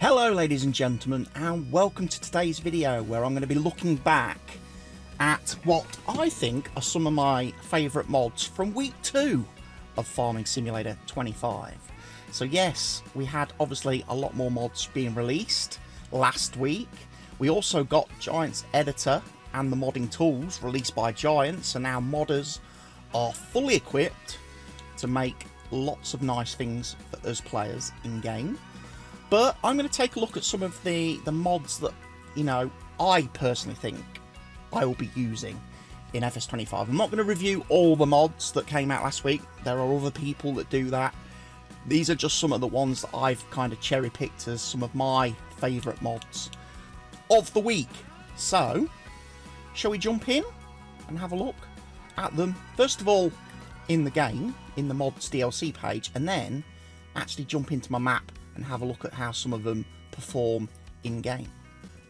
Hello ladies and gentlemen, and welcome to today's video where I'm going to be looking back at what I think are some of my favourite mods from week 2 of Farming Simulator 25. So yes, we had obviously a lot more mods being released last week. We also got Giants Editor and the modding tools released by Giants, so now modders are fully equipped to make lots of nice things for us players in game. But I'm going to take a look at some of the mods that, you know, I personally think I will be using in FS25. I'm not going to review all the mods that came out last week. There are other people that do that. These are just some of the ones that I've kind of cherry-picked as some of my favourite mods of the week. So, shall we jump in and have a look at them? First of all, in the game, in the mods DLC page, and then actually jump into my map and have a look at how some of them perform in-game.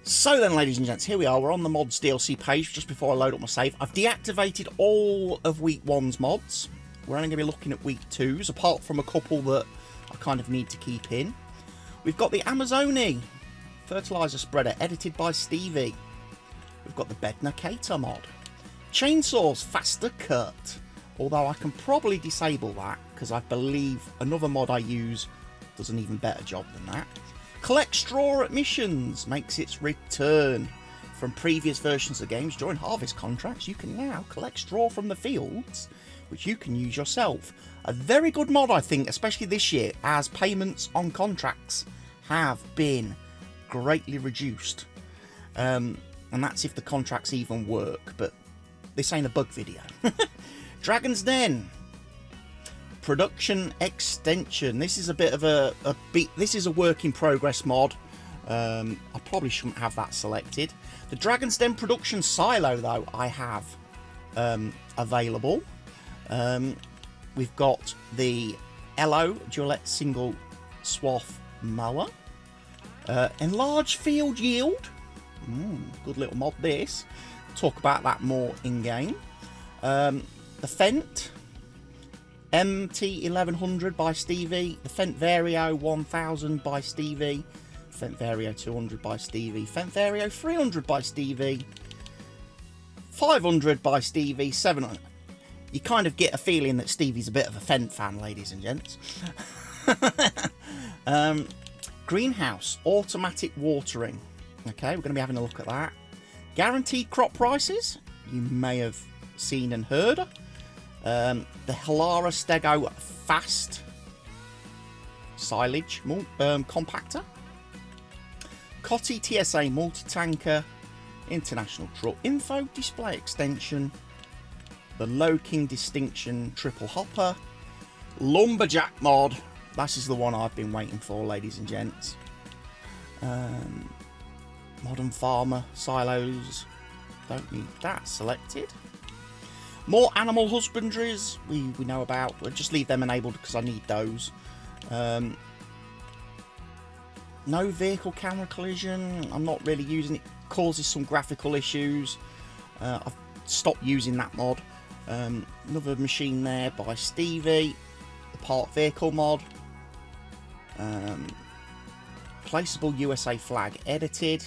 So then, ladies and gents, here we are. We're on the mods DLC page just before I load up my save. I've deactivated all of week 1's mods. We're only going to be looking at week 2's, apart from a couple that I kind of need to keep in. We've got the Amazoni fertilizer spreader, edited by Stevie. We've got the Bednar Cater mod. Chainsaws faster cut, although I can probably disable that because I believe another mod I use does an even better job than that. Collect straw at missions makes its return. From previous versions of games, during harvest contracts, you can now collect straw from the fields, which you can use yourself. A very good mod, I think, especially this year, as payments on contracts have been greatly reduced. And that's if the contracts even work, but this ain't a bug video. Dragon's Den production extension. This is a bit of this is a work in progress mod. I probably shouldn't have that selected. The Dragon's Den production silo, though, I have available. We've got the Elo Gillette single swath mower. Enlarged field yield. Good little mod this. Talk about that more in game. The Fendt MT1100 by Stevie, the Fendt Vario 1000 by Stevie, Fendt Vario 200 by Stevie, Fendt Vario 300 by Stevie, 500 by Stevie, 700. You kind of get a feeling that Stevie's a bit of a Fendt fan, ladies and gents. Greenhouse automatic watering. Okay, we're going to be having a look at that. Guaranteed crop prices, you may have seen and heard. The Hilara Stego Fast Silage Compactor. Cotty TSA Multi-Tanker. International Truck Info Display Extension. The Low King Distinction Triple Hopper. Lumberjack mod. This is the one I've been waiting for, ladies and gents. Modern Farmer Silos. Don't need that selected. More animal husbandries we know about. We'll just leave them enabled because I need those. No vehicle camera collision. I'm not really using it. Causes some graphical issues. I've stopped using that mod. Another machine there by Stevie. The Park Vehicle mod. Placeable USA flag edited.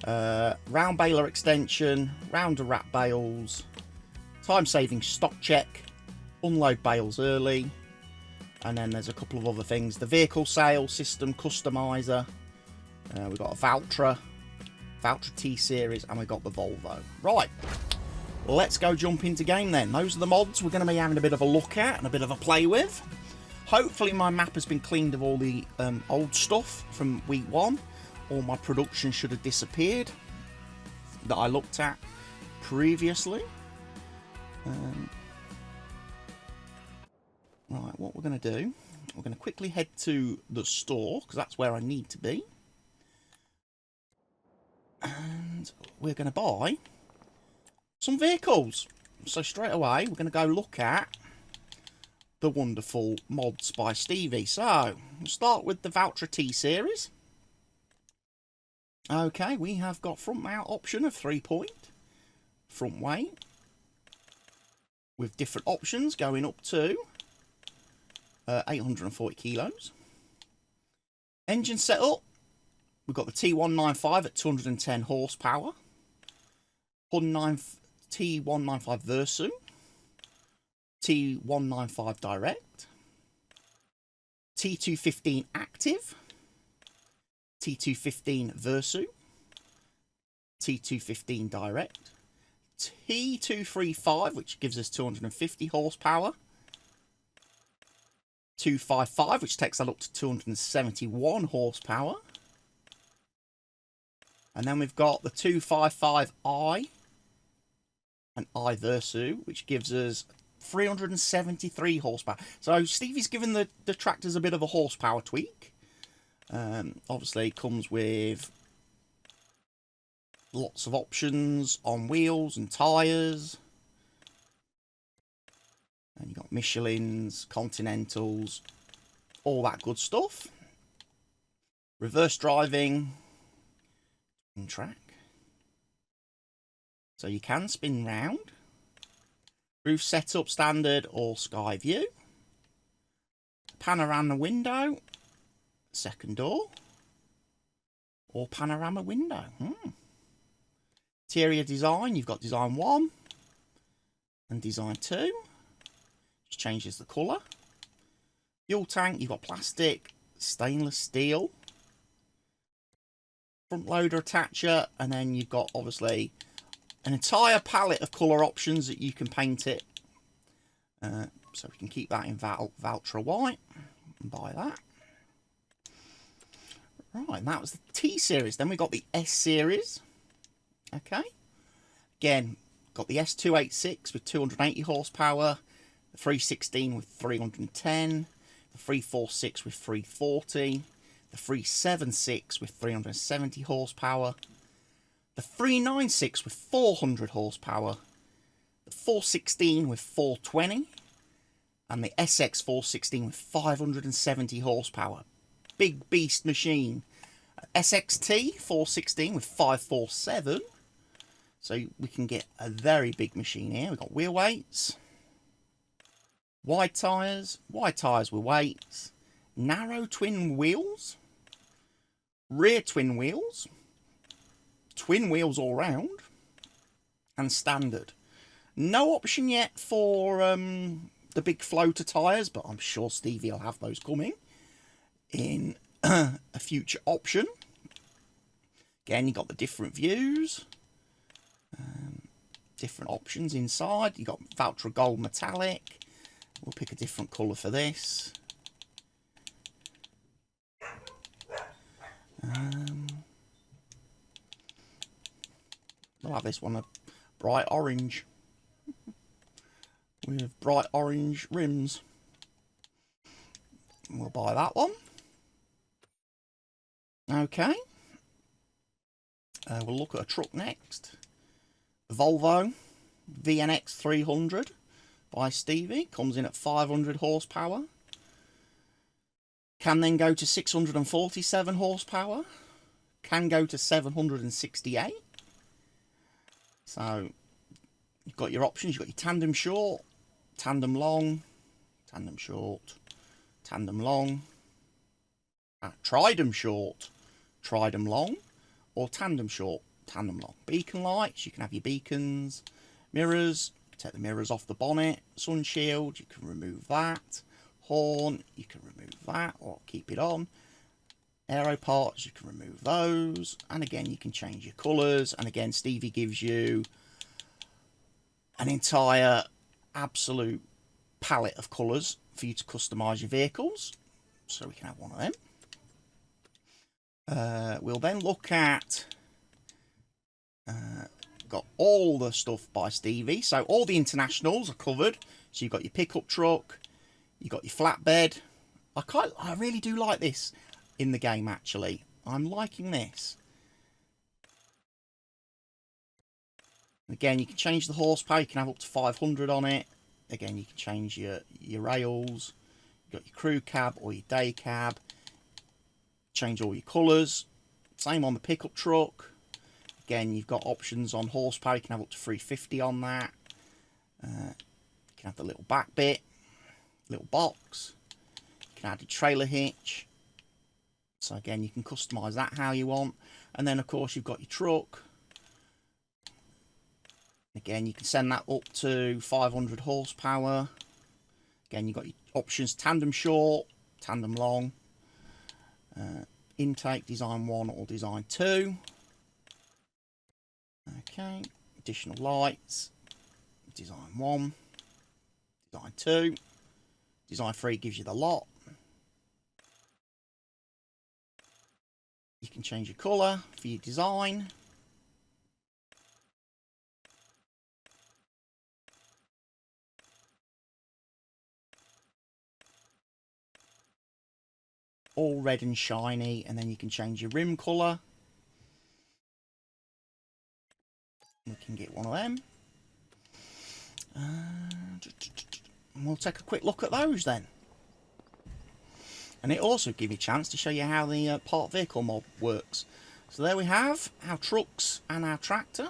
Round baler extension. Rounder wrap bales. Time-saving stock check, unload bales early, and then there's a couple of other things. The vehicle sale system customizer, we've got a Valtra T-Series, and we've got the Volvo. Right, let's go jump into game then. Those are the mods we're going to be having a bit of a look at and a bit of a play with. Hopefully my map has been cleaned of all the old stuff from week 1. All my production should have disappeared that I looked at previously. Right, what we're going to do, we're going to quickly head to the store, because that's where I need to be. And we're going to buy some vehicles. So straight away, we're going to go look at the wonderful mods by Stevie. So, we'll start with the Valtra T-Series. Okay, we have got front mount option of 3-point. Front weight. With different options going up to 840 kilos. Engine setup. We've got the T195 at 210 horsepower. T195 Versu. T195 Direct. T215 Active. T215 Versu. T215 Direct. T235, which gives us 250 horsepower. 255, which takes that up to 271 horsepower. And then we've got the 255i and I Versu, which gives us 373 horsepower. So Stevie's given the tractors a bit of a horsepower tweak. Obviously, it comes with lots of options on wheels and tyres. And you've got Michelins, Continentals, all that good stuff. Reverse driving, track. So you can spin round. Roof setup standard or sky view. Panorama window, second door, or panorama window. Interior design, you've got design 1 and design 2. Just changes the colour. Fuel tank, you've got plastic, stainless steel. Front loader attacher, and then you've got obviously an entire palette of colour options that you can paint it. So we can keep that in Valtra white and buy that. Right, and that was the T series. Then we got the S series. Okay. Again, got the S286 with 280 horsepower, the 316 with 310, the 346 with 340, the 376 with 370 horsepower, the 396 with 400 horsepower, the 416 with 420, and the SX 416 with 570 horsepower. Big beast machine. SXT 416 with 547. So we can get a very big machine here. We've got wheel weights, wide tyres with weights, narrow twin wheels, rear twin wheels all round, and standard. No option yet for the big floater tyres, but I'm sure Stevie will have those coming in a future option. Again, you've got the different views, different options inside. You've got Valtra Gold Metallic. We'll pick a different colour for this. We'll have this one a bright orange with bright orange rims. We'll buy that one. Okay. We'll look at a truck next. The Volvo VNX 300 by Stevie. Comes in at 500 horsepower. Can then go to 647 horsepower. Can go to 768. So you've got your options. You've got your tandem short, tandem long, tandem short, tandem long, tridem short, tridem long, or tandem short, tandem long. Beacon lights, you can have your beacons. Mirrors, take the mirrors off the bonnet. Sun shield, you can remove that. Horn, you can remove that or keep it on. Aero parts, you can remove those. And again, you can change your colours. And again, Stevie gives you an entire absolute palette of colours for you to customise your vehicles. So we can have one of them. We'll then look at got all the stuff by Stevie. So all the internationals are covered. So you've got your pickup truck, you've got your flatbed. I really do like this in the game, actually. I'm liking this. Again, you can change the horsepower. You can have up to 500 on it. Again, you can change your rails. You've got your crew cab or your day cab. Change all your colours. Same on the pickup truck. Again, you've got options on horsepower. You can have up to 350 on that. You can have the little back bit, little box. You can add a trailer hitch. So again, you can customise that how you want. And then of course you've got your truck. Again, you can send that up to 500 horsepower. Again, you've got your options: tandem short, tandem long, intake design 1 or design 2. Okay, additional lights, design 1, design 2, design 3 gives you the lot. You can change your colour for your design. All red and shiny, and then you can change your rim colour. We can get one of them. And we'll take a quick look at those then. And it also gives you a chance to show you how the parked vehicle mod works. So there we have our trucks and our tractor.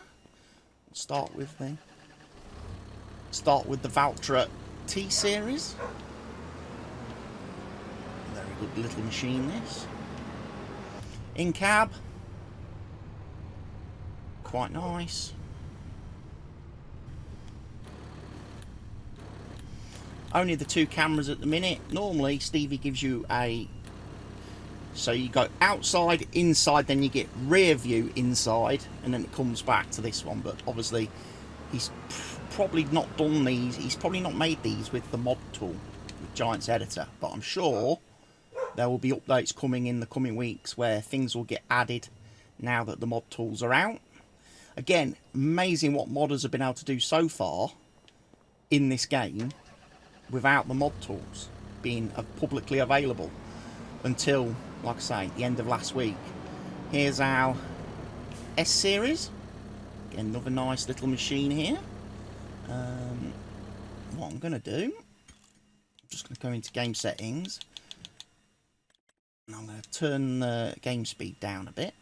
We'll start with the Valtra T series. Very good little machine this. In cab, quite nice. Only the 2 cameras at the minute. Normally Stevie gives you so you go outside, inside, then you get rear view inside, and then it comes back to this one. But obviously he's probably not done these, he's probably not made these with the mod tool, with Giants Editor, but I'm sure there will be updates coming in the coming weeks where things will get added now that the mod tools are out. Again, amazing what modders have been able to do so far in this game without the mod tools being publicly available until, like I say, the end of last week. Here's our S series. Again, another nice little machine here. What I'm going to do, I'm just going to go into game settings, and I'm going to turn the game speed down a bit,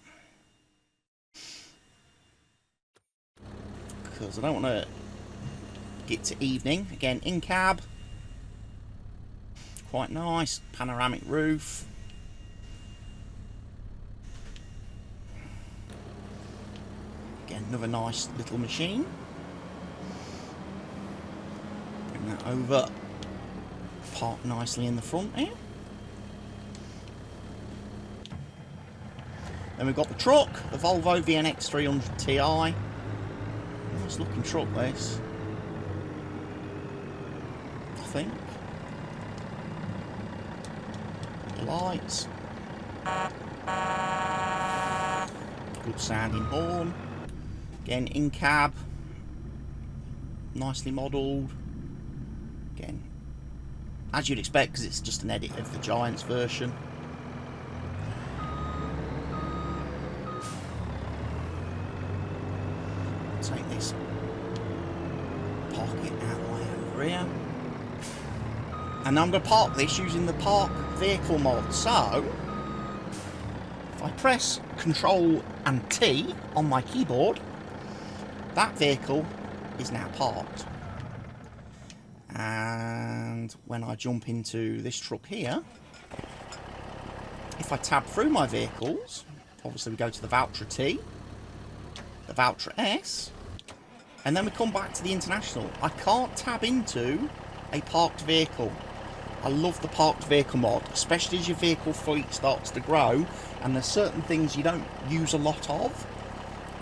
because I don't want to get to evening. Again, in cab, quite nice, panoramic roof. Again, another nice little machine. Bring that over, park nicely in the front here. Then we've got the truck, the Volvo VNX 300 Ti. Nice looking truck this, I think. Lights, good sounding horn. Again, in cab, nicely modelled. Again, as you'd expect, because it's just an edit of the Giants version. Take this, park it out the way over here. And I'm going to park this using the park vehicle mod. So if I press Control and T on my keyboard, that vehicle is now parked. And when I jump into this truck here, if I tab through my vehicles, obviously we go to the Valtra T, the Valtra S, and then we come back to the International. I can't tab into a parked vehicle. I love the parked vehicle mod, especially as your vehicle fleet starts to grow and there's certain things you don't use a lot of.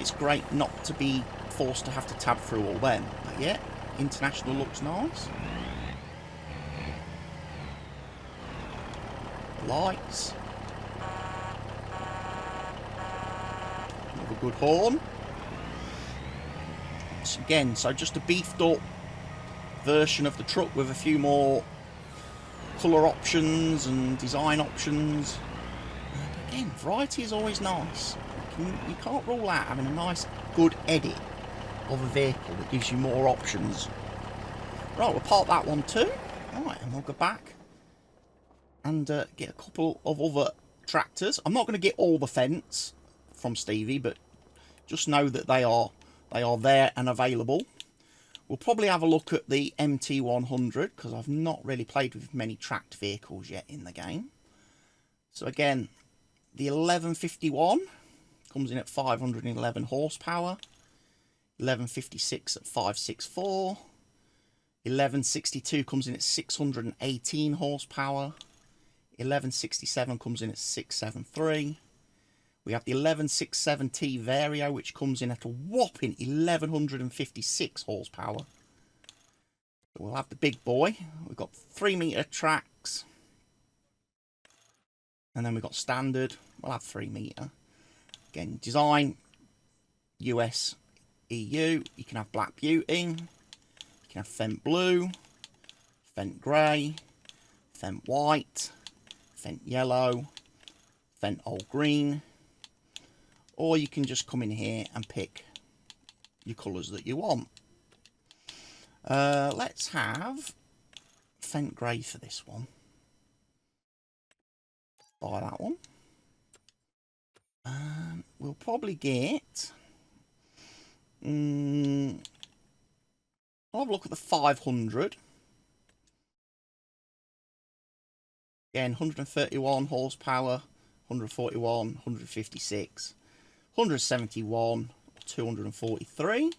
It's great not to be forced to have to tab through all them. But yeah, International looks nice. Lights. Another good horn. Again, so just a beefed up version of the truck with a few more colour options and design options. But again, variety is always nice. You can't rule out having a nice good edit of a vehicle that gives you more options. Right, we'll park that one too. Alright, and we'll go back and get a couple of other tractors. I'm not going to get all the fence from Stevie, but just know that they are there and available. We'll probably have a look at the MT100 because I've not really played with many tracked vehicles yet in the game. So again, the 1151 comes in at 511 horsepower. 1156 at 564. 1162 comes in at 618 horsepower. 1167 comes in at 673. We have the 1167T Vario, which comes in at a whopping 1156 horsepower. So we'll have the big boy. We've got 3-meter tracks. And then we've got standard. We'll have 3-meter. Again, design, US, EU. You can have black beauty. You can have Fent blue, Fent grey, Fent white, Fent yellow, Fent old green. Or you can just come in here and pick your colours that you want. Let's have Fent grey for this one. Buy that one. We'll probably get... I'll have a look at the 500. Again, 131 horsepower, 141, 156, 171, 243.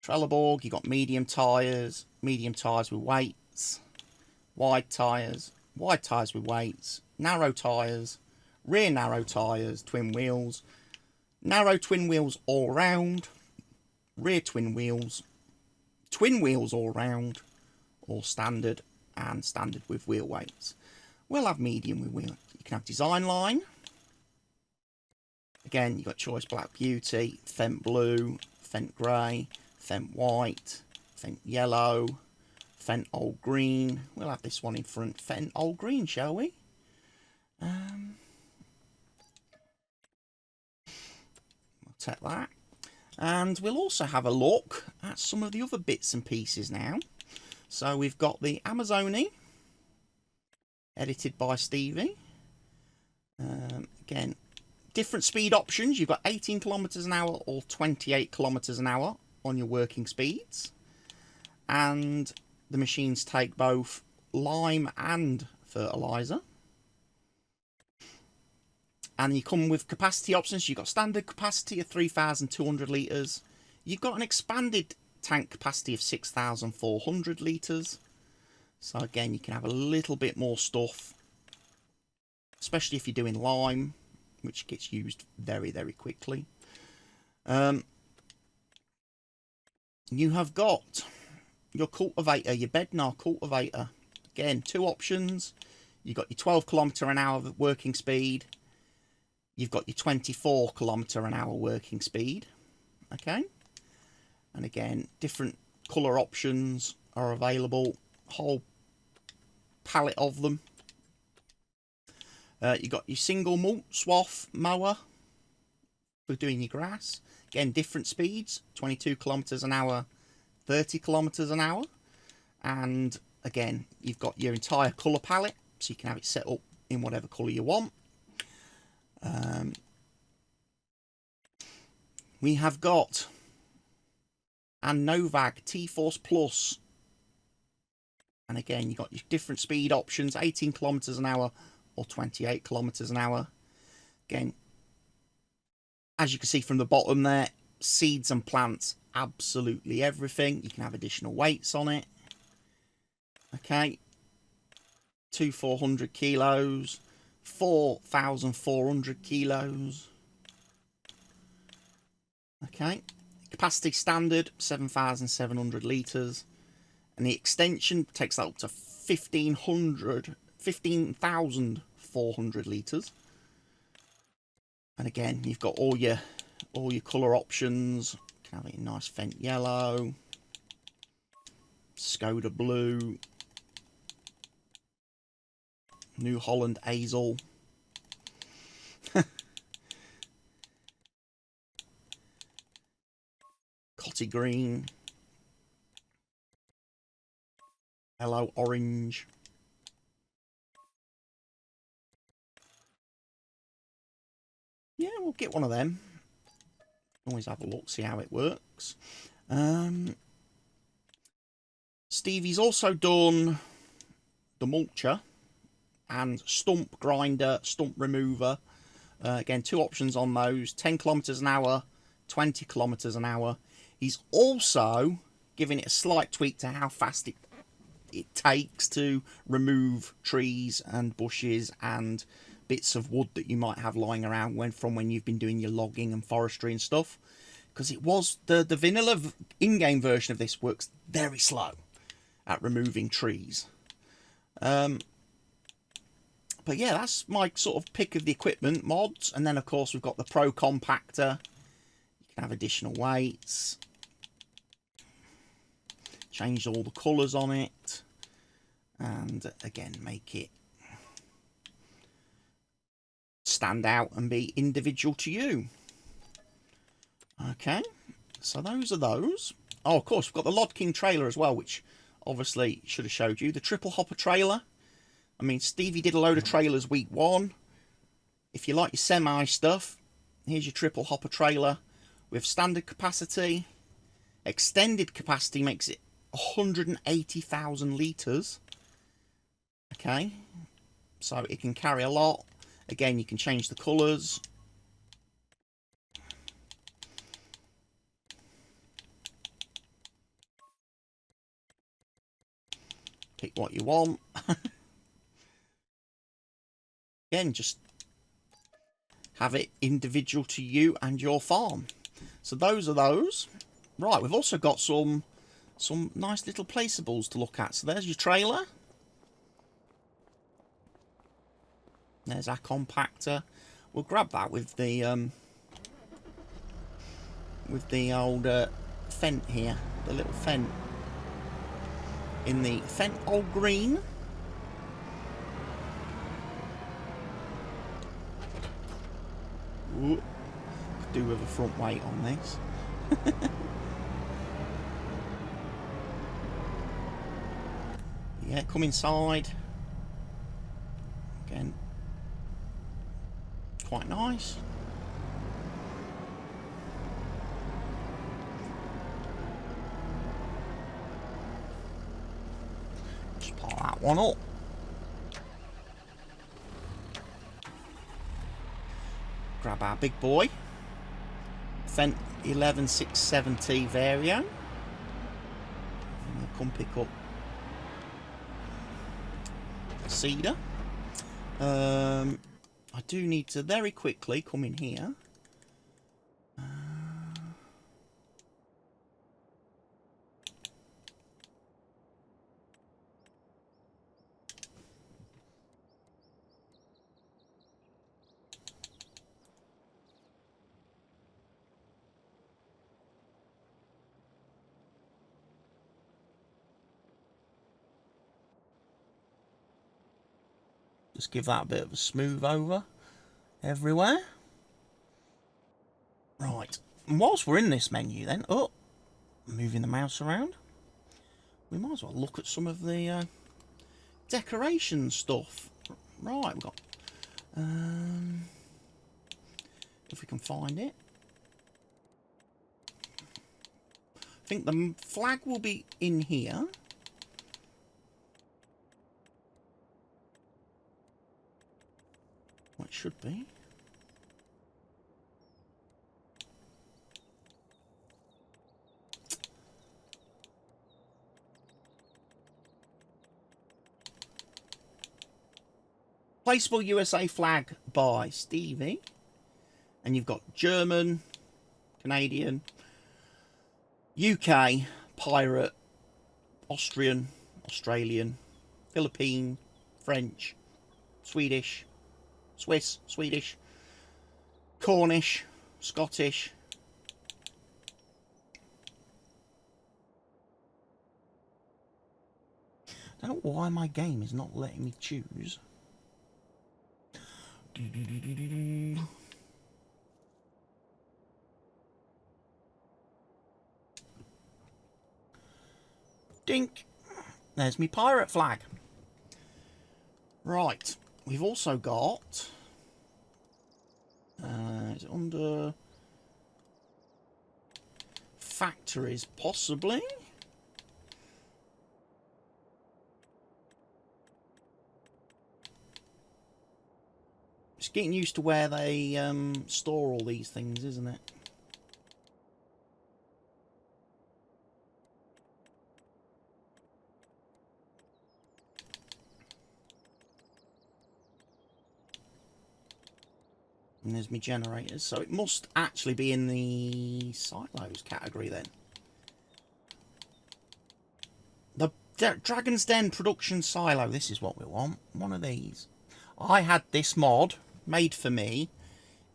Trelleborg, you got medium tyres with weights, wide tyres with weights, narrow tyres, rear narrow tyres, twin wheels, narrow twin wheels all round, rear twin wheels all round, or standard, and standard with wheel weights. We'll have medium with wheel. You can have design line. Again, you've got choice black beauty, Fent blue, Fent grey, Fent white, Fent yellow, Fent old green. We'll have this one in front, Fent old green, shall we? We'll take that. And we'll also have a look at some of the other bits and pieces now. So we've got the Amazzoni, edited by Stevie. Again, different speed options. You've got 18 kilometers an hour or 28 kilometers an hour on your working speeds. And the machines take both lime and fertilizer. And you come with capacity options. You've got standard capacity of 3,200 litres. You've got an expanded tank capacity of 6,400 litres. So again, you can have a little bit more stuff, especially if you're doing lime, which gets used very, very quickly. You have got your cultivator, your Bednar cultivator. Again, 2 options. You've got your 12 kilometre an hour working speed. You've got your 24 kilometre an hour working speed. Okay. And again, different colour options are available. Whole palette of them. You've got your single mulch swath mower for doing your grass. Again, different speeds. 22 kilometres an hour, 30 kilometres an hour. And again, you've got your entire colour palette. So you can have it set up in whatever colour you want. We have got a Novag T-Force Plus. And again, you've got your different speed options, 18 kilometres an hour or 28 kilometres an hour. Again, as you can see from the bottom there, seeds and plants, absolutely everything. You can have additional weights on it. Okay. 2,400 kilos, 4,400 kilos. Okay. Capacity standard, 7,700 litres. And the extension takes that up to 15,400 litres. And again, you've got all your colour options. You can have it in nice Fent yellow, Skoda blue, New Holland hazel. Cotty green. Hello orange. Yeah, we'll get one of them. Always have a look, see how it works. Stevie's also done the mulcher. and stump grinder, stump remover. Again, 2 options on those, 10 kilometers an hour, 20 kilometers an hour. He's also giving it a slight tweak to how fast it takes to remove trees and bushes and bits of wood that you might have lying around when you've been doing your logging and forestry and stuff. Because it was the vanilla in-game version of this works very slow at removing trees. But yeah, that's my sort of pick of the equipment mods. And then of course we've got the Pro Compactor. You can have additional weights. Change all the colours on it. And again, make it stand out and be individual to you. Okay, so those are those. Oh, of course, we've got the Lod King trailer as well, which obviously should have showed you. The triple hopper trailer. I mean, Stevie did a load of trailers week 1. If you like your semi stuff, here's your triple hopper trailer with standard capacity. Extended capacity makes it 180,000 litres. Okay, so it can carry a lot. Again, you can change the colours. Pick what you want. Again, just have it individual to you and your farm. So those are those. Right, we've also got some nice little placeables to look at. So there's your trailer. There's our compactor. We'll grab that with the old Fent here, the little Fent in the Fent old green. Ooh, could do with a front weight on this. Yeah, come inside. Again, quite nice. Just pop that one up. Grab our big boy. Fent 11670 Vario. And we'll come pick up the Cedar. I do need to very quickly come in here. Just give that a bit of a smooth over everywhere. Right, and whilst we're in this menu then, moving the mouse around, we might as well look at some of the decoration stuff. Right, we've got, if we can find it. I think the flag will be in here. Well, it should be. Placeable USA flag by Stevie. And you've got German, Canadian, UK, Pirate, Austrian, Australian, Philippine, French, Swedish, Swiss, Swedish, Cornish, Scottish. I don't know why my game is not letting me choose. Dink. There's me pirate flag. Right. We've also got... is it under... factories, possibly? It's getting used to where they store all these things, isn't it? And there's my generators, so it must actually be in the silos category then. The Dragon's Den production silo, this is what we want. One of these. I had this mod made for me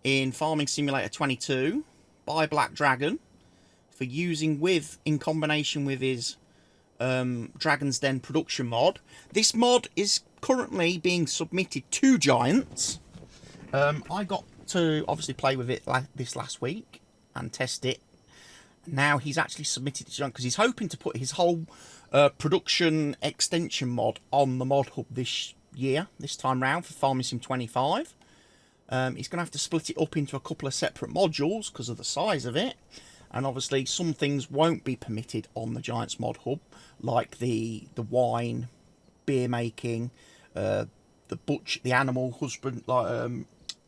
in Farming Simulator 22 by Black Dragon for using in combination with his Dragon's Den production mod. This mod is currently being submitted to Giants. I got to obviously play with it this last week and test it. Now he's actually submitted it to Giants because he's hoping to put his whole production extension mod on the Mod Hub this time round for Farming Sim 25. He's going to have to split it up into a couple of separate modules because of the size of it. And obviously some things won't be permitted on the Giants Mod Hub, like the wine, beer making, the animal husband, like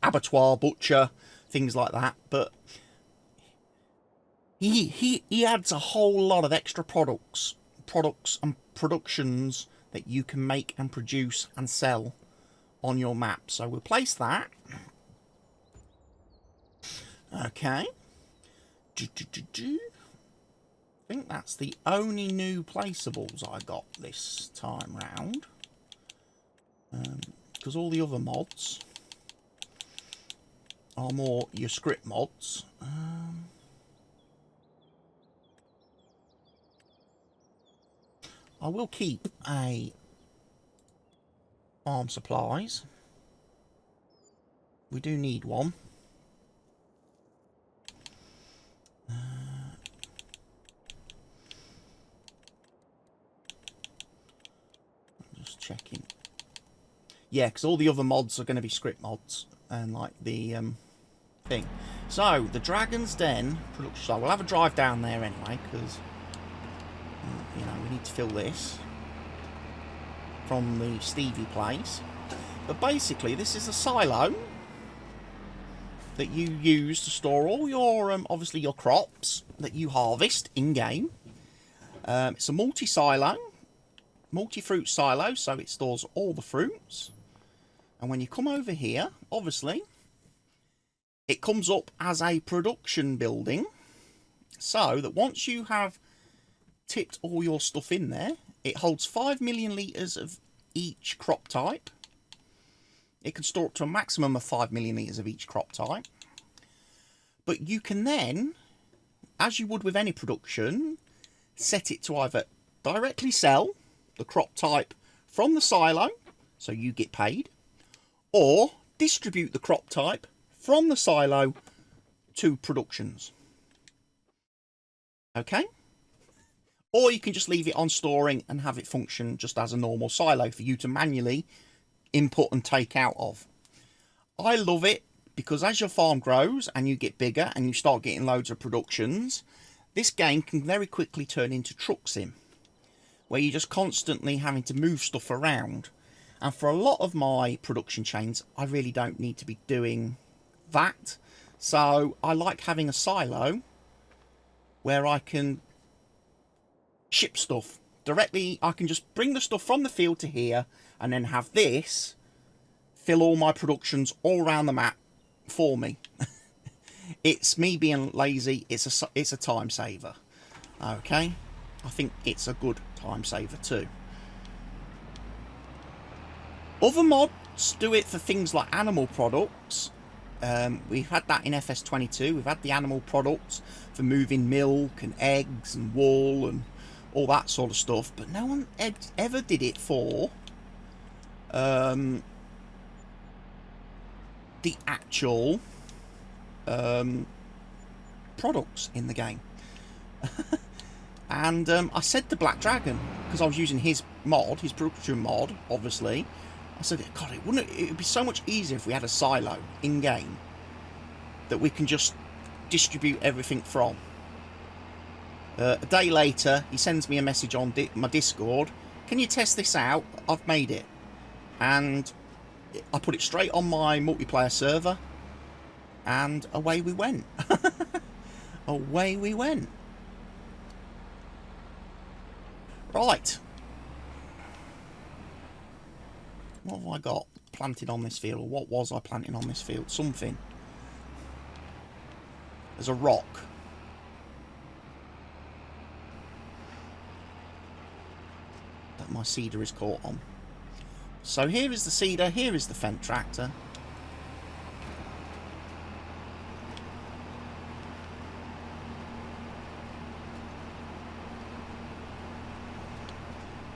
abattoir, butcher, things like that. But he adds a whole lot of extra products and productions that you can make and produce and sell on your map. So we'll place that. Okay. I think that's the only new placeables I got this time round. Because all the other mods are more your script mods. I will keep a farm supplies. We do need one. Just checking. Yeah, because all the other mods are going to be script mods and like the thing. So the Dragon's Den production. So we'll have a drive down there anyway because you know we need to fill this from the Stevie place. But basically, this is a silo that you use to store all your obviously your crops that you harvest in game. It's a multi-fruit silo, so it stores all the fruits. And when you come over here, obviously, it comes up as a production building, so that once you have tipped all your stuff in there, it holds 5 million litres of each crop type. It can store up to a maximum of 5 million litres of each crop type. But you can then, as you would with any production, set it to either directly sell the crop type from the silo, so you get paid, or distribute the crop type from the silo to productions. Okay? Or you can just leave it on storing and have it function just as a normal silo for you to manually input and take out of. I love it because as your farm grows and you get bigger and you start getting loads of productions, this game can very quickly turn into Truck Sim, where you're just constantly having to move stuff around. And for a lot of my production chains, I really don't need to be doing that. So I like having a silo where I can ship stuff directly. I can just bring the stuff from the field to here and then have this fill all my productions all around the map for me. It's me being lazy. It's a time saver. Okay, I think it's a good time saver too. Other mods do it for things like animal products. We've had that in FS25. We've had the animal products for moving milk and eggs and wool and all that sort of stuff, but no one ever did it for the actual products in the game. And I said to Black Dragon, because I was using his mod, his production mod, obviously, I said, God, it would be so much easier if we had a silo in game that we can just distribute everything from. A day later, he sends me a message on my Discord. Can you test this out? I've made it. And I put it straight on my multiplayer server, and away we went. Away we went. Right. What have I got planted on this field? Or what was I planting on this field? Something. There's a rock. That my seeder is caught on. So here is the seeder, here is the Fendt tractor.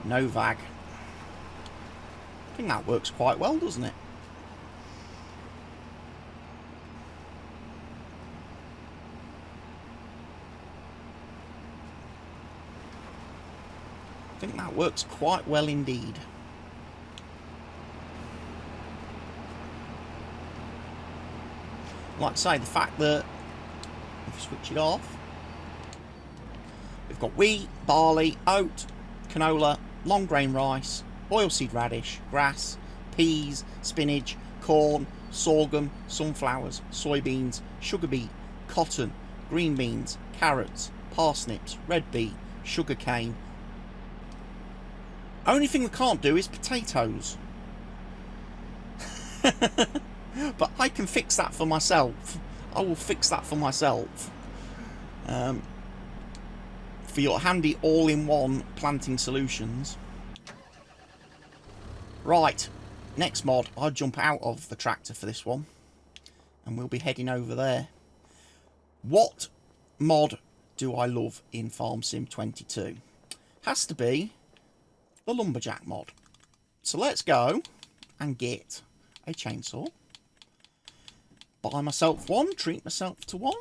No vag. I think that works quite well, doesn't it? I think that works quite well indeed. Like I say, the fact that if you switch it off, we've got wheat, barley, oat, canola, long grain rice, oilseed radish, grass, peas, spinach, corn, sorghum, sunflowers, soybeans, sugar beet, cotton, green beans, carrots, parsnips, red beet, sugar cane. Only thing we can't do is potatoes. But I can fix that for myself. I will fix that for myself. For your handy all-in-one planting solutions. Right, next mod, I'll jump out of the tractor for this one, and we'll be heading over there. What mod do I love in Farm Sim 22? Has to be the Lumberjack mod. So let's go and get a chainsaw. Buy myself one, treat myself to one.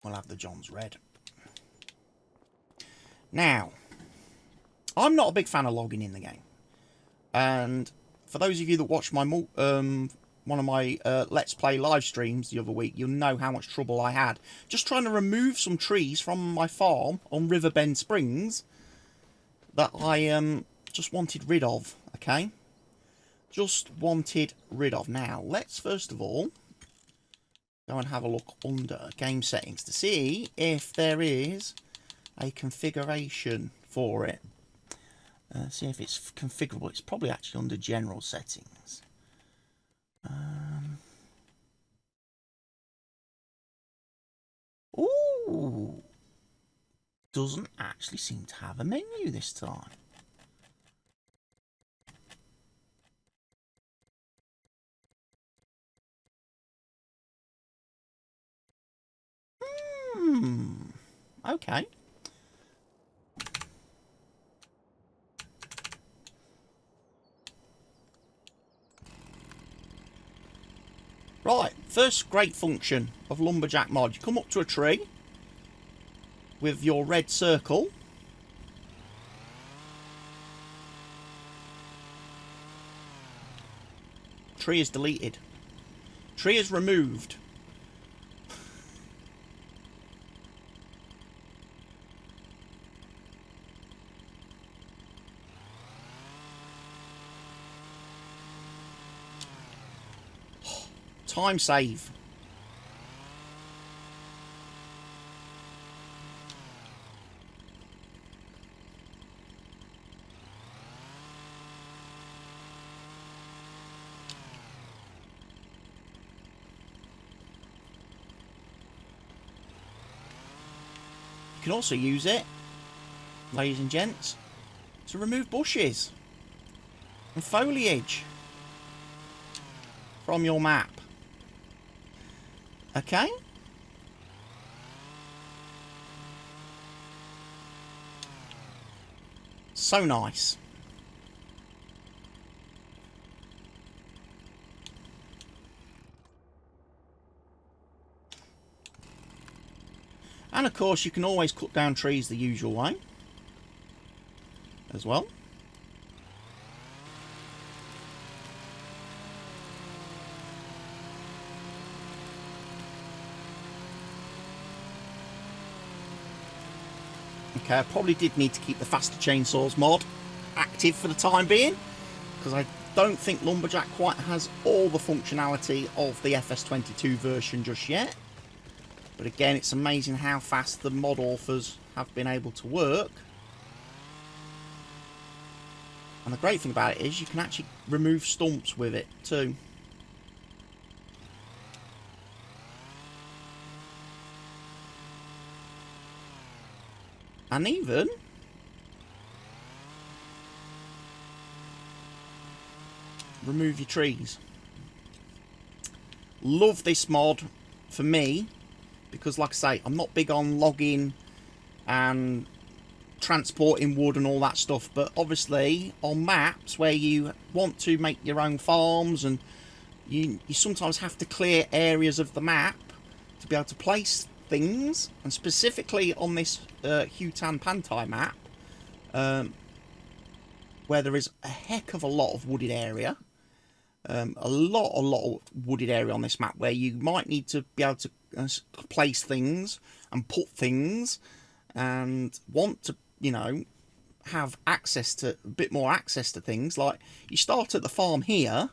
We'll have the John's Red. Now, I'm not a big fan of logging in the game. And for those of you that watched my one of my Let's Play live streams the other week, you'll know how much trouble I had just trying to remove some trees from my farm on Riverbend Springs that I just wanted rid of, okay? Just wanted rid of. Now, let's first of all go and have a look under game settings to see if there is a configuration for it. See if it's configurable. It's probably actually under general settings. Ooh, doesn't actually seem to have a menu this time. Okay. Right, first great function of Lumberjack mod. You come up to a tree with your red circle. Tree is deleted. Tree is removed. Time save. You can also use it, ladies and gents, to remove bushes and foliage from your map. Okay. So nice. And of course you can always cut down trees the usual way as well. I probably did need to keep the faster chainsaws mod active for the time being, because I don't think Lumberjack quite has all the functionality of the FS22 version just yet. But again, it's amazing how fast the mod authors have been able to work. And the great thing about it is you can actually remove stumps with it too. And even remove your trees. Love this mod for me because, like I say, I'm not big on logging and transporting wood and all that stuff, but obviously on maps where you want to make your own farms and you sometimes have to clear areas of the map to be able to place things, and specifically on this Hutan Pantai map, where there is a heck of a lot of wooded area, a lot of wooded area on this map, where you might need to be able to place things and put things, and want to, you know, have access to a bit more access to things. Like, you start at the farm here.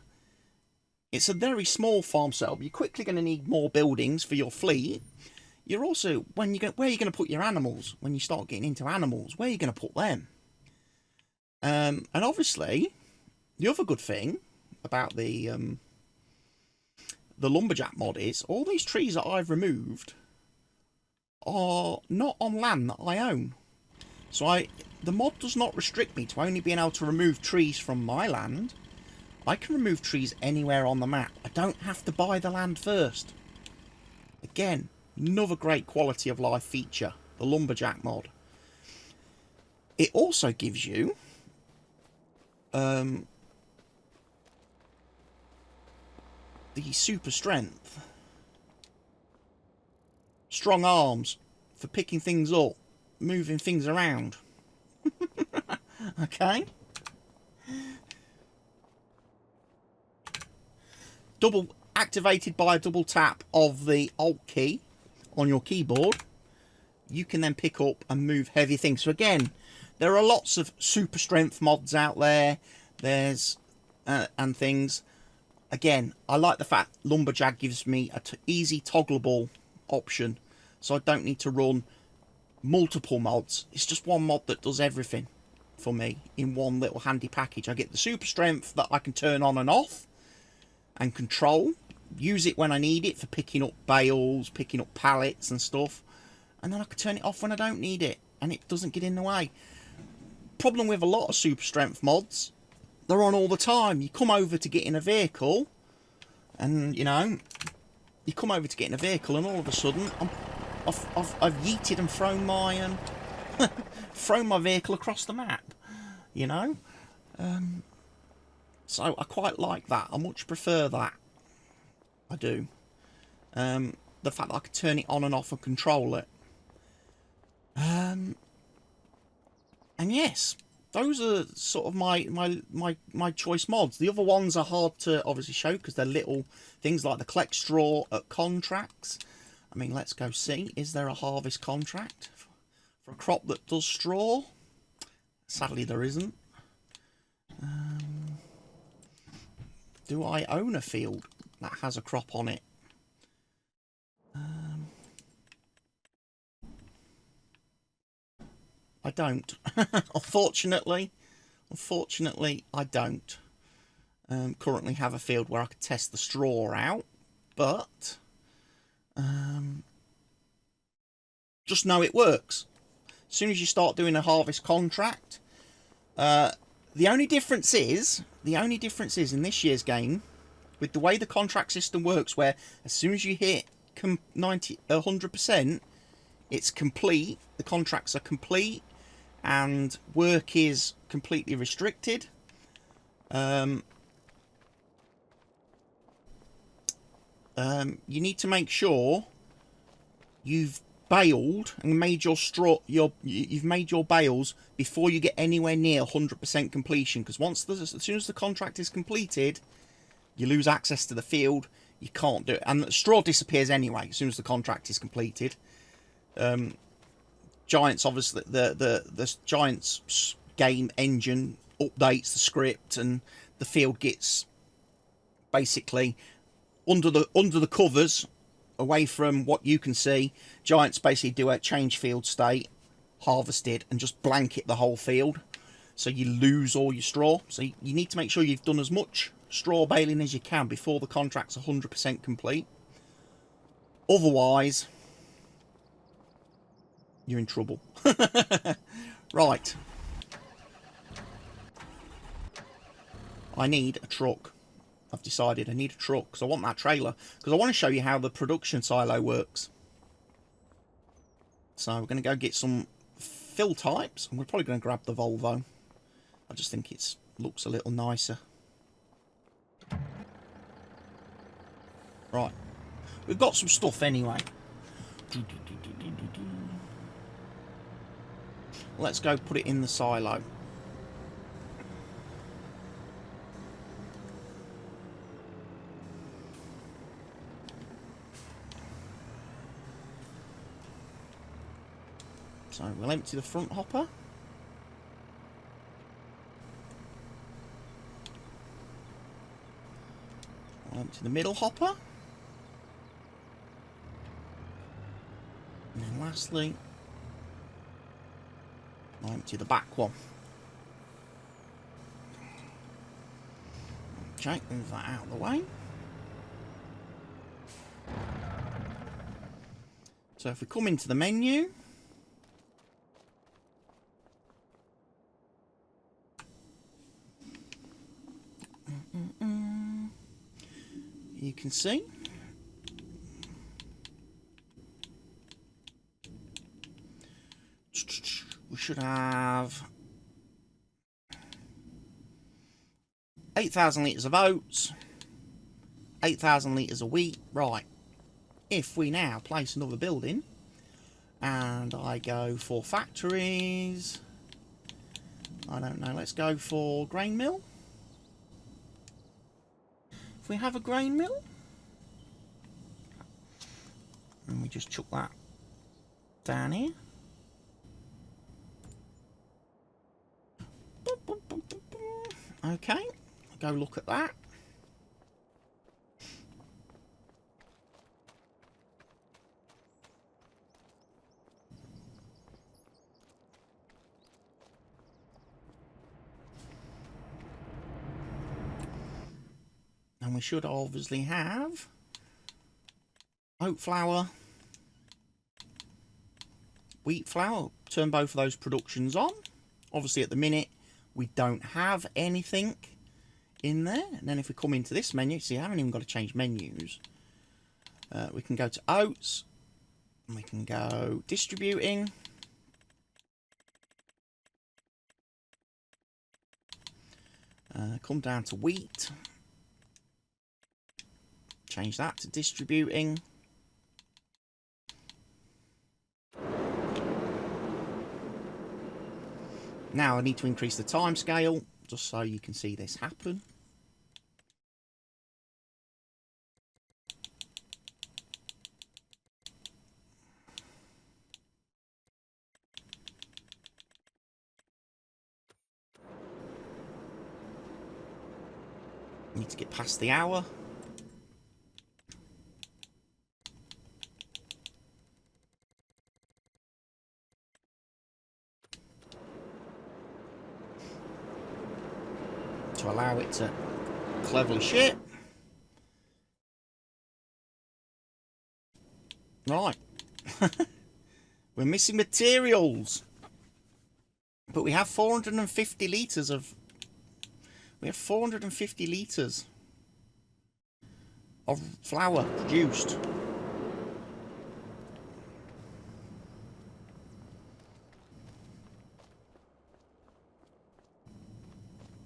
It's a very small farm setup. You're quickly going to need more buildings for your fleet. You're also, where are you going to put your animals? When you start getting into animals, where are you going to put them? And obviously, the other good thing about the Lumberjack mod is all these trees that I've removed are not on land that I own. So the mod does not restrict me to only being able to remove trees from my land. I can remove trees anywhere on the map. I don't have to buy the land first. Again, another great quality of life feature, the Lumberjack mod. It also gives you the super strength, strong arms for picking things up, moving things around. Okay. Activated by a double tap of the Alt key on your keyboard, you can then pick up and move heavy things. So again, there are lots of super strength mods out there. There's and things. Again, I like the fact Lumberjack gives me an easy toggleable option, so I don't need to run multiple mods. It's just one mod that does everything for me in one little handy package. I get the super strength that I can turn on and off and control, use it when I need it for picking up bales, picking up pallets and stuff, and then I can turn it off when I don't need it and it doesn't get in the way. Problem with a lot of super strength mods, they're on all the time. You come over to get in a vehicle and, you know, you come over to get in a vehicle and all of a sudden I've yeeted and thrown my thrown my vehicle across the map, you know. So I quite like that. I much prefer that. I do. The fact that I can turn it on and off and control it. And yes, those are sort of my choice mods. The other ones are hard to obviously show because they're little things like the collect straw at contracts. I mean, let's go see. Is there a harvest contract for a crop that does straw? Sadly, there isn't. Do I own a field that has a crop on it? I don't. Unfortunately, I don't currently have a field where I could test the straw out, but just know it works. As soon as you start doing a harvest contract, the only difference is in this year's game, with the way the contract system works, where as soon as you hit 100%, it's complete. The contracts are complete, and work is completely restricted. You need to make sure you've baled and made your straw. You've made your bales before you get anywhere near 100% completion. Because as soon as the contract is completed, you lose access to the field. You can't do it, and the straw disappears anyway as soon as the contract is completed. Giants, obviously, the Giants game engine updates the script, and the field gets basically under the covers, away from what you can see. Giants basically do a change field state, harvested, and just blanket the whole field, so you lose all your straw. So you need to make sure you've done as much straw baling as you can before the contract's 100% complete. Otherwise, you're in trouble. Right. I need a truck. I've decided I need a truck because I want that trailer, because I want to show you how the production silo works. So we're going to go get some fill types, and we're probably going to grab the Volvo. I just think it looks a little nicer. Right. We've got some stuff anyway. Let's go put it in the silo. So we'll empty the front hopper. We'll empty the middle hopper. And then lastly, I'll empty the back one. Okay, move that out of the way. So if we come into the menu, you can see we should have 8,000 litres of oats, 8,000 litres of wheat. Right, if we now place another building and I go for factories, I don't know, let's go for grain mill. If we have a grain mill, and we just chuck that down here. Okay, go look at that. And we should obviously have oat flour, wheat flour. Turn both of those productions on. Obviously at the minute we don't have anything in there. And then if we come into this menu, see, I haven't even got to change menus. We can go to oats, and we can go distributing. Come down to wheat. Change that to distributing. Now I need to increase the time scale just so you can see this happen. Need to get past the hour. To allow it to cleverly ship. Right. We're missing materials. But we have 450 litres of... We have 450 litres of flour produced.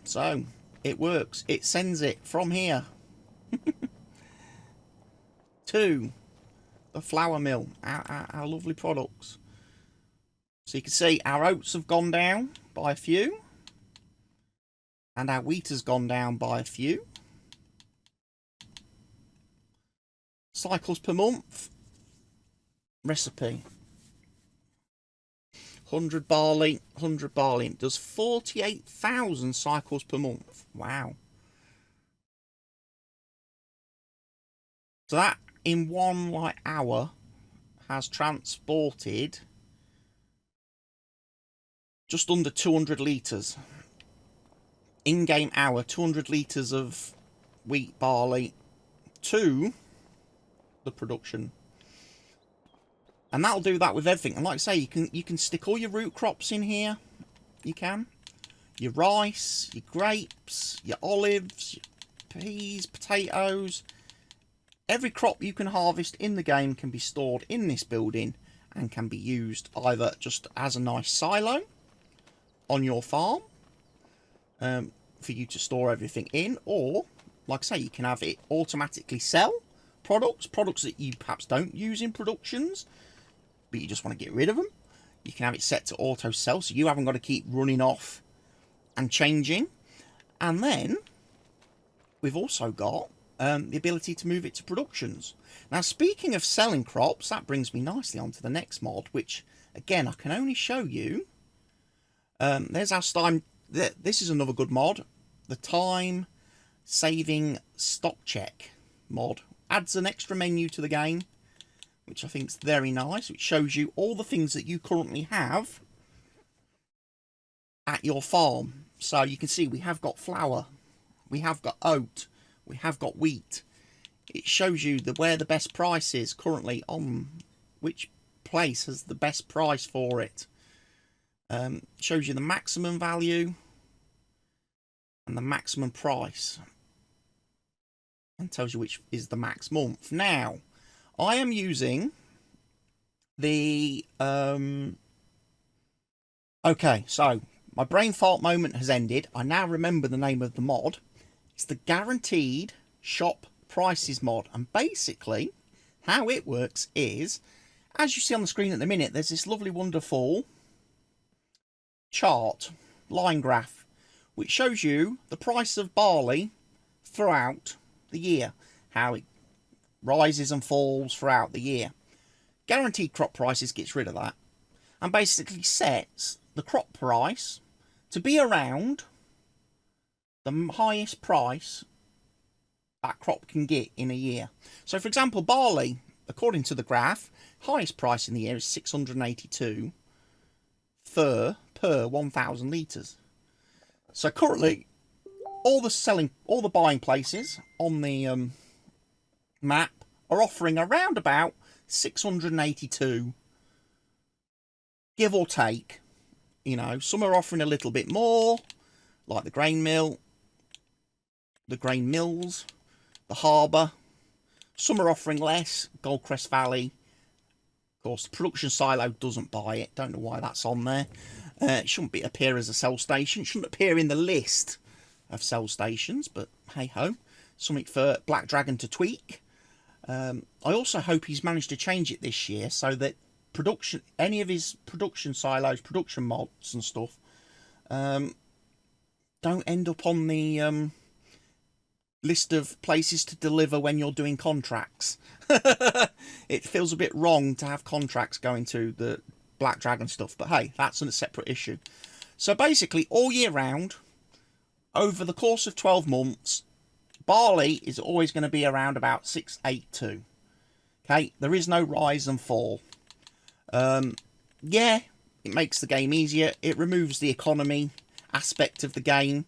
So, it works. It sends it from here to the flour mill, our lovely products. So you can see our oats have gone down by a few, and our wheat has gone down by a few. Cycles per month. Recipe. 100 barley, 100 barley. It does 48,000 cycles per month. Wow. So that in one like hour has transported just under 200 litres. In-game hour, 200 litres of wheat, barley to the production. And that'll do that with everything. And like I say, you can stick all your root crops in here. You can. Your rice, your grapes, your olives, your peas, potatoes. Every crop you can harvest in the game can be stored in this building and can be used either just as a nice silo on your farm for you to store everything in, or like I say, you can have it automatically sell products that you perhaps don't use in productions, but you just want to get rid of them. You can have it set to auto sell, so you haven't got to keep running off and changing. And then we've also got the ability to move it to productions. Now, speaking of selling crops, that brings me nicely onto the next mod, which again I can only show you. There's our time. This is another good mod, the time saving stock check mod. Adds an extra menu to the game, which I think is very nice, which shows you all the things that you currently have at your farm. So you can see we have got flour, we have got oat, we have got wheat. It shows you where the best price is currently, on which place has the best price for it. Shows you the maximum value and the maximum price, and tells you which is the max month. Now, I am using the okay, so my brain fart moment has ended. I now remember the name of the mod. It's the Guaranteed Shop Prices mod. And basically, how it works is, as you see on the screen at the minute, there's this lovely, wonderful chart, line graph, which shows you the price of barley throughout the year, how it rises and falls throughout the year. Guaranteed crop prices gets rid of that and basically sets the crop price to be around the highest price that crop can get in a year. So for example, barley, according to the graph, highest price in the year is 682 per 1,000 litres. So currently all the buying places on the map are offering around about 682, give or take. You know, some are offering a little bit more, like the grain mill, the grain mills, the harbour. Some are offering less, Goldcrest Valley. Of course, the production silo doesn't buy it. Don't know why that's on there. It shouldn't appear as a sell station. It shouldn't appear in the list of sell stations, but hey ho, something for Black Dragon to tweak. I also hope he's managed to change it this year so that any of his production silos, production mods and stuff, don't end up on the list of places to deliver when you're doing contracts. It feels a bit wrong to have contracts going to the Black Dragon stuff, but hey, that's a separate issue. So basically, all year round, over the course of 12 months, barley is always going to be around about 682. Okay, there is no rise and fall. Yeah, it makes the game easier. It removes the economy aspect of the game,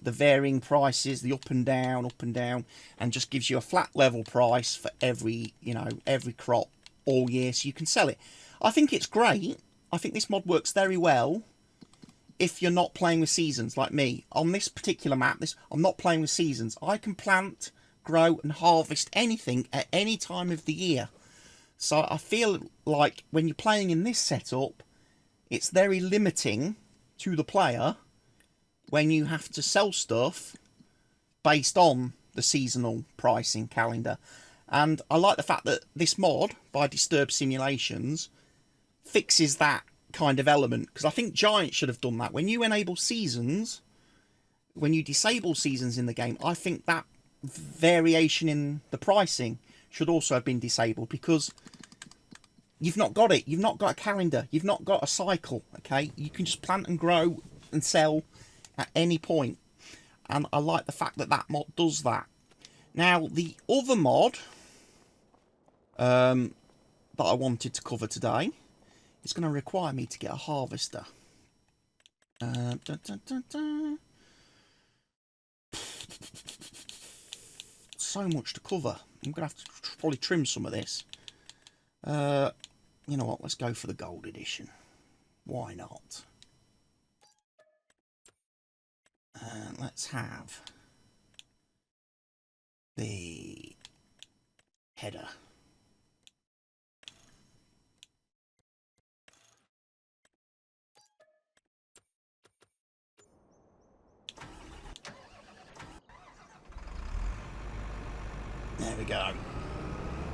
the varying prices, the up and down, and just gives you a flat level price for every crop all year, so you can sell it. I think it's great. I think this mod works very well if you're not playing with seasons like me. On this particular map, I'm not playing with seasons. I can plant, grow and harvest anything at any time of the year. So I feel like when you're playing in this setup, it's very limiting to the player when you have to sell stuff based on the seasonal pricing calendar. And I like the fact that this mod, by Disturbed Simulations, fixes that kind of element, because I think Giants should have done that. When you enable seasons, when you disable seasons in the game, I think that variation in the pricing should also have been disabled, because you've not got it. You've not got a calendar. You've not got a cycle, okay? You can just plant and grow and sell at any point. And I like the fact that that mod does that. Now, the other mod that I wanted to cover today. It's going to require me to get a harvester. Dun, dun, dun, dun. So much to cover. I'm going to have to probably trim some of this. You know what? Let's go for the gold edition. Why not? Let's have the header. There we go.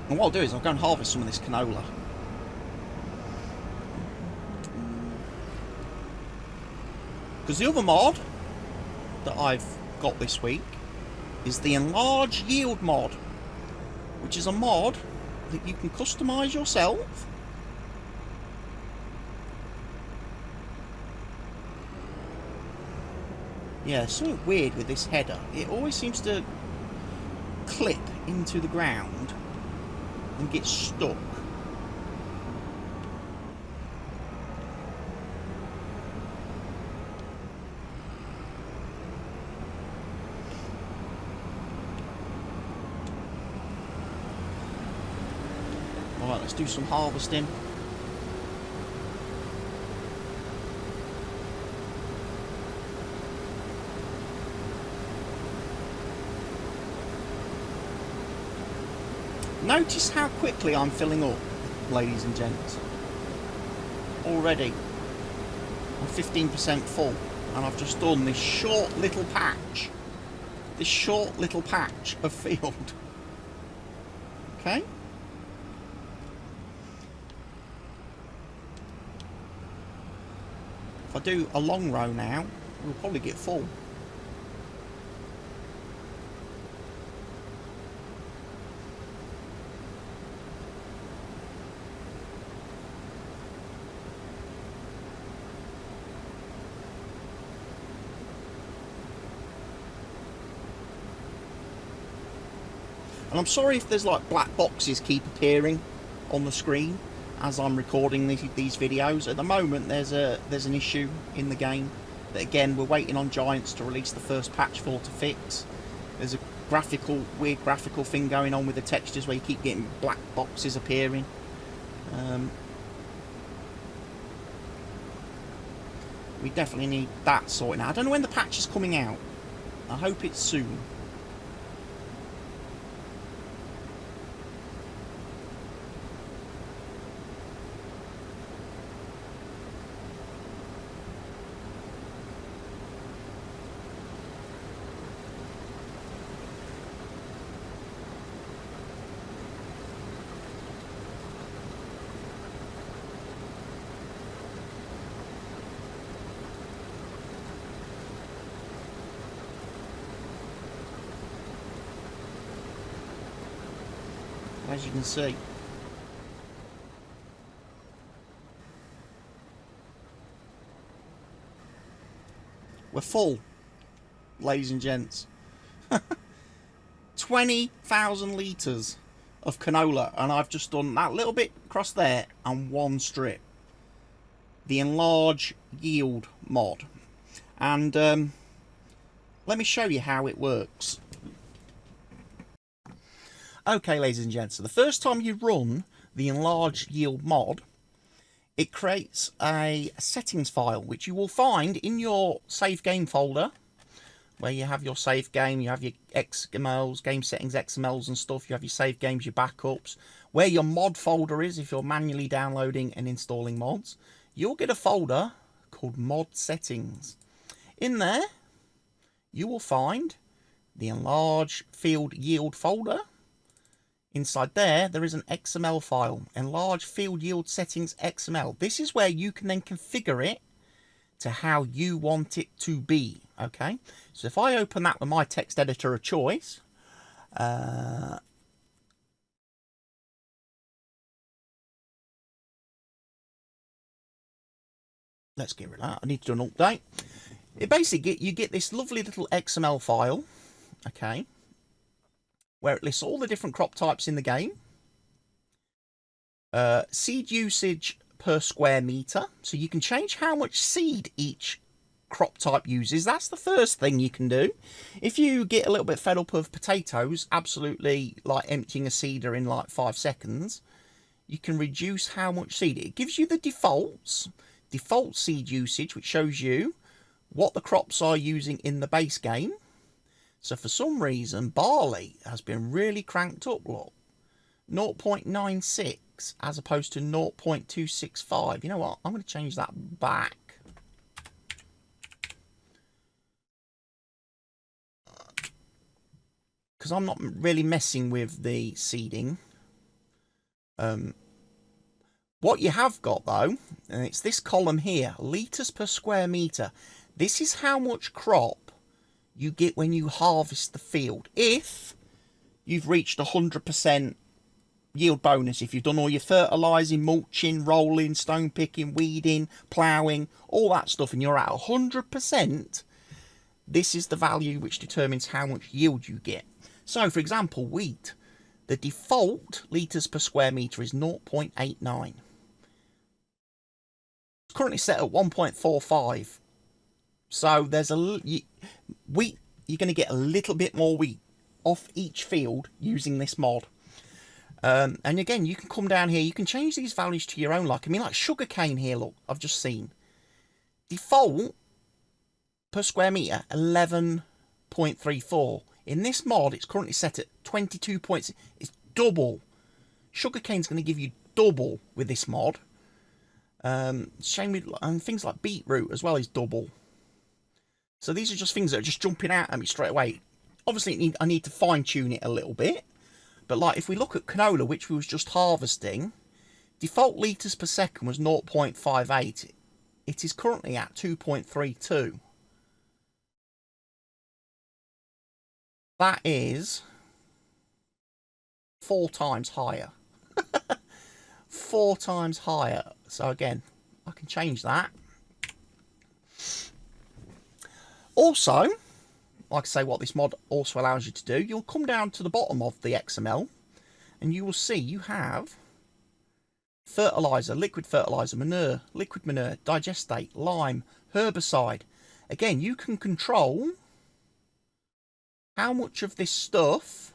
And what I'll do is I'll go and harvest some of this canola. Because the other mod that I've got this week is the enlarge yield mod, which is a mod that you can customise yourself. Yeah, something weird with this header. It always seems to clip into the ground and get stuck. Alright, let's do some harvesting. Notice how quickly I'm filling up, ladies and gents. Already, I'm 15% full, and I've just done this short little patch. This short little patch of field. Okay? If I do a long row now, we'll probably get full. And I'm sorry if there's like black boxes keep appearing on the screen as I'm recording these videos. At the moment there's an issue in the game that, again, we're waiting on Giants to release the first patch for to fix. There's a weird graphical thing going on with the textures where you keep getting black boxes appearing. We definitely need that sorting out. I don't know when the patch is coming out. I hope it's soon. As you can see. We're full, ladies and gents. 20,000 litres of canola, and I've just done that little bit across there and one strip. The enlarge yield mod. And let me show you how it works. Okay, ladies and gents, so the first time you run the enlarge yield mod, it creates a settings file, which you will find in your save game folder, where you have your save game, you have your XMLs, game settings, XMLs and stuff, you have your save games, your backups, where your mod folder is if you're manually downloading and installing mods. You'll get a folder called mod settings. In there, you will find the enlarge field yield folder. Inside there is an XML file, enlarge field yield settings XML. This is where you can then configure it to how you want it to be. Okay, so if I open that with my text editor of choice, let's get rid of that. I need to do an update. It basically, you get this lovely little XML file, okay, where it lists all the different crop types in the game. Seed usage per square meter. So you can change how much seed each crop type uses. That's the first thing you can do. If you get a little bit fed up of potatoes, absolutely like emptying a seeder in like 5 seconds, you can reduce how much seed. It gives you the default seed usage, which shows you what the crops are using in the base game. So for some reason, barley has been really cranked up, look. 0.96 as opposed to 0.265. You know what? I'm going to change that back. Because I'm not really messing with the seeding. What you have got though, and it's this column here, litres per square metre. This is how much crop you get when you harvest the field. If you've reached 100% yield bonus, if you've done all your fertilising, mulching, rolling, stone picking, weeding, ploughing, all that stuff, and you're at 100%, this is the value which determines how much yield you get. So, for example, wheat, the default litres per square metre is 0.89. It's currently set at 1.45. So there's wheat, you're going to get a little bit more wheat off each field using this mod. And again, you can come down here, you can change these values to your own like. I mean, like sugarcane here, look, I've just seen. Default per square metre, 11.34. In this mod, it's currently set at 22 points. It's double. Sugarcane's going to give you double with this mod. Same with and things like beetroot as well is double. So these are just things that are just jumping out at me straight away. Obviously, I need to fine tune it a little bit. But like if we look at canola, which we was just harvesting, default litres per second was 0.58. It is currently at 2.32. That is 4 times higher. 4 times higher. So again, I can change that. Also, like I say, what this mod also allows you to do, you'll come down to the bottom of the XML and you will see you have fertilizer, liquid fertilizer, manure, liquid manure, digestate, lime, herbicide. Again, you can control how much of this stuff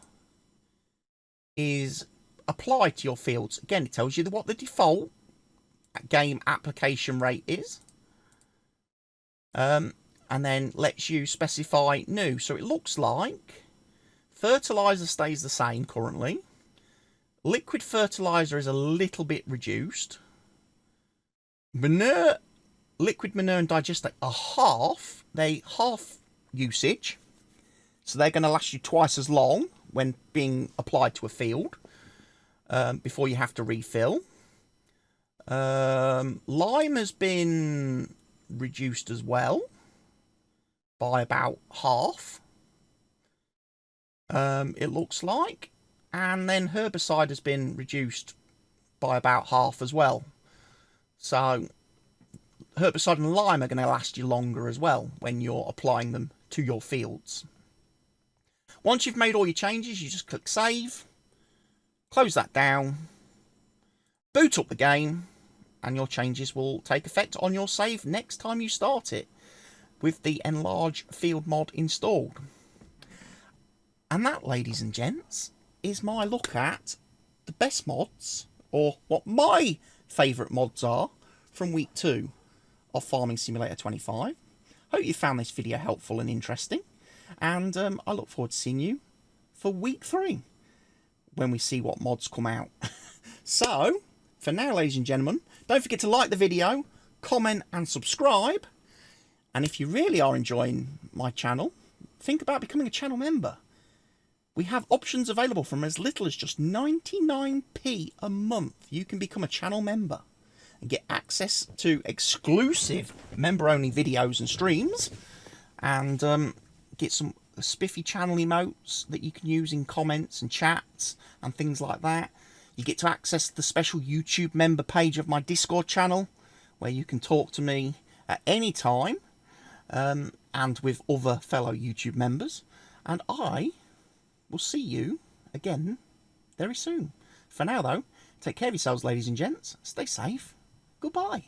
is applied to your fields. Again, it tells you what the default game application rate is. And then lets you specify new. So it looks like fertilizer stays the same currently. Liquid fertilizer is a little bit reduced. Manure, liquid manure and digestate are half. They half usage. So they're going to last you twice as long when being applied to a field before you have to refill. Lime has been reduced as well by about half, it looks like. And then herbicide has been reduced by about half as well. So herbicide and lime are going to last you longer as well when you're applying them to your fields. Once you've made all your changes, you just click save, close that down, boot up the game, and your changes will take effect on your save next time you start it with the enlarge field mod installed. And that, ladies and gents, is my look at the best mods, or what my favourite mods are from week 2 of Farming Simulator 25. Hope you found this video helpful and interesting, and I look forward to seeing you for week 3 when we see what mods come out. So for now, ladies and gentlemen, don't forget to like the video, comment and subscribe. And if you really are enjoying my channel, think about becoming a channel member. We have options available from as little as just 99p a month. You can become a channel member and get access to exclusive member-only videos and streams, and get some spiffy channel emotes that you can use in comments and chats and things like that. You get to access the special YouTube member page of my Discord channel, where you can talk to me at any time, and with other fellow YouTube members. And I will see you again very soon. For now though, Take care of yourselves, ladies and gents. Stay safe. Goodbye.